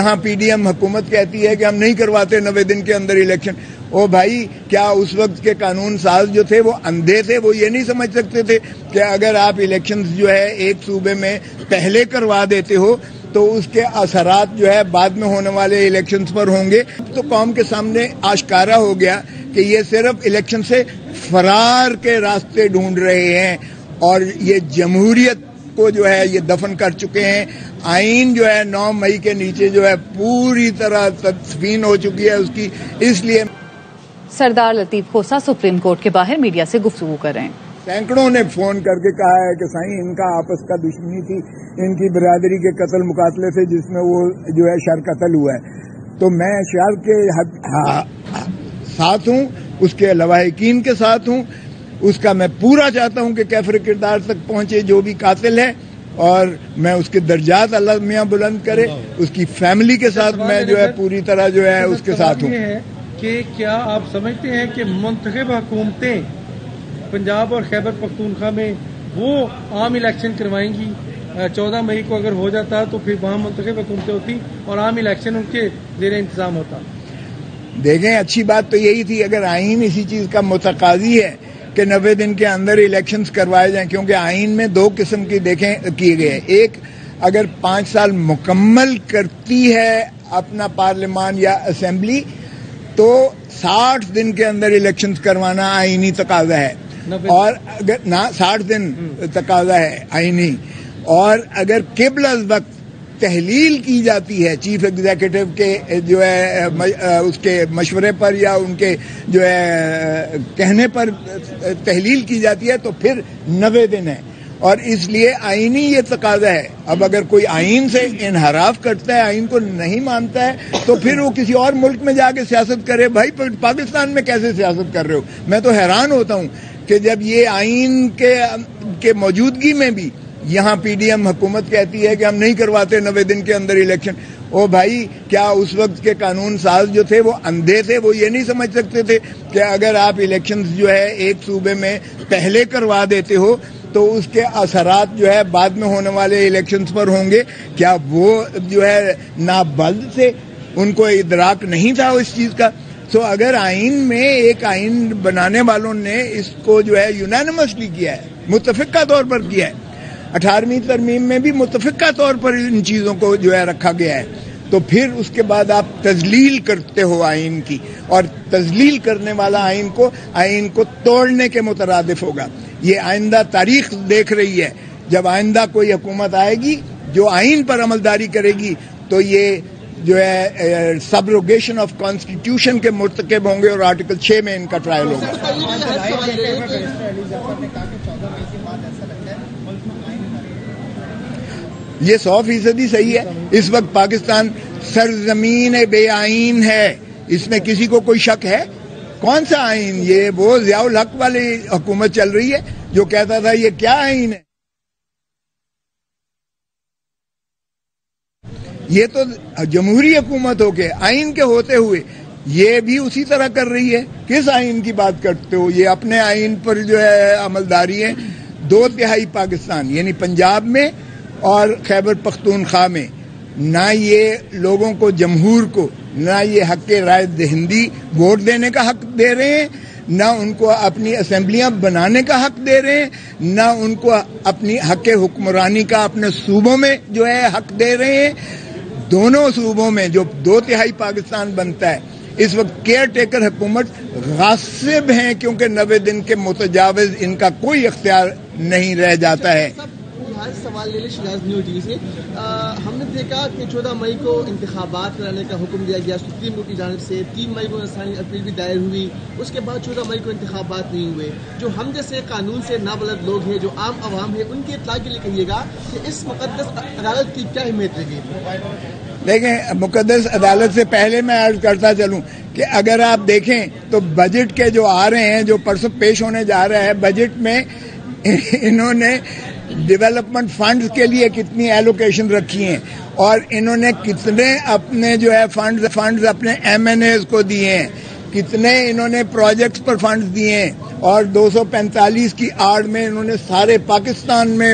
یہاں P D M حکومت کہتی ہے کہ ہم نہیں کرواتے 90 دن کے اندر الیکشن. او بھائی, کیا اس وقت کے قانون ساز جو تھے وہ اندھے تھے؟ وہ یہ نہیں سمجھ سکتے تھے کہ اگر آپ الیکشنز جو ہے ایک صوبے میں پہلے کروا دیتے ہو تو اس کے اثرات جو ہے بعد میں ہونے والے الیکشنز پر ہوں گے؟ تو قوم کے سامنے آشکارا ہو گیا کہ یہ صرف الیکشن سے فرار کے راستے ڈھونڈ رہے ہیں اور یہ جمہوریت کو جو ہے یہ دفن کر چکے ہیں. آئین جو ہے 9 مئی کے نیچے جو ہے پوری طرح تدفین ہو چکی ہے اس کی. اس لیے سردار لطیف کھوسہ سپریم کورٹ کے باہر میڈیا سے گفتگو کر رہے ہیں. سینکڑوں نے فون کر کے کہا ہے کہ سائیں ان کا آپس کا دشمنی تھی, ان کی برادری کے قتل مقاتلے سے جس میں وہ جو ہے شر قتل ہوا ہے. تو میں شر کے ساتھ ہوں, اس کے لواحقین کے ساتھ ہوں. اس کا میں پورا چاہتا ہوں کہ کیفر کردار تک پہنچے جو بھی قاتل ہے, اور میں اس کے درجات اللہ میاں بلند کرے. اس کی فیملی کے ساتھ میں جو ہے پوری طرح جو ہے اس کے ساتھ ہوں. کہ کیا آپ سمجھتے ہیں کہ منتخب حکومتیں پنجاب اور خیبر پختونخوا میں وہ عام الیکشن کروائیں گی؟ 14 مئی کو اگر ہو جاتا تو پھر وہاں منتخب حکومتیں ہوتی اور عام الیکشن ان کے زیر انتظام ہوتا. دیکھیں, اچھی بات تو یہی تھی اگر آئین اسی چیز کا متقاضی ہے کہ 90 دن کے اندر الیکشنز کروائے جائیں, کیونکہ آئین میں 2 قسم کی کیے گئے. ایک, اگر 5 سال مکمل کرتی ہے اپنا پارلیمان یا اسمبلی تو 60 دن کے اندر الیکشنز کروانا آئینی تقاضا ہے, اور اگر 60 دن تقاضا ہے آئینی, اور اگر قبل از وقت تحلیل کی جاتی ہے چیف ایگزیکٹو کے جو ہے اس کے مشورے پر یا ان کے جو ہے کہنے پر تحلیل کی جاتی ہے تو پھر 90 دن ہے. اور اس لیے آئینی یہ تقاضا ہے. اب اگر کوئی آئین سے انحراف کرتا ہے, آئین کو نہیں مانتا ہے, تو پھر وہ کسی اور ملک میں جا کے سیاست کرے. بھائی پاکستان میں کیسے سیاست کر رہے ہو؟ میں تو حیران ہوتا ہوں کہ جب یہ آئین کے موجودگی میں بھی یہاں پی ڈی ایم حکومت کہتی ہے کہ ہم نہیں کرواتے 90 دن کے اندر الیکشن. او بھائی, کیا اس وقت کے قانون ساز جو تھے وہ اندھے تھے؟ وہ یہ نہیں سمجھ سکتے تھے کہ اگر آپ الیکشنز جو ہے ایک صوبے میں پہلے کروا دیتے ہو تو اس کے اثرات جو ہے بعد میں ہونے والے الیکشنز پر ہوں گے؟ کیا وہ جو ہے نابلد تھے؟ ان کو ادراک نہیں تھا اس چیز کا؟ سو اگر آئین میں ایک آئین بنانے والوں نے اس کو جو ہے یونانیمسلی کیا ہے, متفقہ طور پر کیا ہے, 18ویں ترمیم میں بھی متفقہ طور پر ان چیزوں کو جو ہے رکھا گیا ہے, تو پھر اس کے بعد آپ تذلیل کرتے ہو آئین کی, اور تذلیل کرنے والا آئین کو توڑنے کے مترادف ہوگا. یہ آئندہ تاریخ دیکھ رہی ہے. جب آئندہ کوئی حکومت آئے گی جو آئین پر عملداری کرے گی تو یہ جو ہے سبروگیشن آف کانسٹیٹیوشن کے مرتکب ہوں گے اور آرٹیکل 6 میں ان کا ٹرائل ہوگا. یہ 100% صحیح ہے. اس وقت پاکستان سرزمین بے آئین ہے, اس میں کسی کو کوئی شک ہے؟ کون سا آئین؟ یہ وہ ضیاء الحق والی حکومت چل رہی ہے جو کہتا تھا یہ کیا آئین ہے. یہ تو جمہوری حکومت ہو کے آئین کے ہوتے ہوئے یہ بھی اسی طرح کر رہی ہے. کس آئین کی بات کرتے ہو؟ یہ اپنے آئین پر جو ہے عملداری ہے. 2/3 پاکستان یعنی پنجاب میں اور خیبر پختونخوا میں نہ یہ لوگوں کو, جمہور کو, نہ یہ حق رائے دہندی ووٹ دینے کا حق دے رہے ہیں, نہ ان کو اپنی اسمبلیاں بنانے کا حق دے رہے ہیں, نہ ان کو اپنی حق حکمرانی کا اپنے صوبوں میں جو ہے حق دے رہے ہیں. دونوں صوبوں میں جو 2/3 پاکستان بنتا ہے اس وقت کیئر ٹیکر حکومت غاصب ہیں, کیونکہ 90 دن کے متجاوز ان کا کوئی اختیار نہیں رہ جاتا ہے. سوال لے لیں شیراز نیو ٹی وی سے. ہم نے دیکھا کہ 14 مئی کو انتخابات کرانے کا حکم دیا گیا سپریم کورٹ کی جانب سے. 3 مئی کو انسانی اپیل بھی دائر ہوئی. اس کے بعد 14 مئی کو انتخابات نہیں ہوئے. جو ہم جیسے قانون سے نابلد لوگ ہیں, جو عام عوام ہے, ان کی اطلاع کے لیے کہیے گا کہ اس مقدس عدالت کی کیا اہمیت رہے گی؟ دیکھیں, مقدس عدالت سے پہلے میں عرض کرتا چلوں کہ اگر آپ دیکھیں تو بجٹ کے جو آ رہے ہیں, جو پرسوں پیش ہونے جا رہا ہے, بجٹ میں انہوں نے ڈیولپمنٹ فنڈز کے لیے کتنی ایلوکیشن رکھی ہیں, اور انہوں نے کتنے اپنے جو ہے فنڈز اپنے MNAs کو دیے ہیں, کتنے انہوں نے پروجیکٹس پر فنڈز دیے ہیں, اور 245 کی آڑ میں انہوں نے سارے پاکستان میں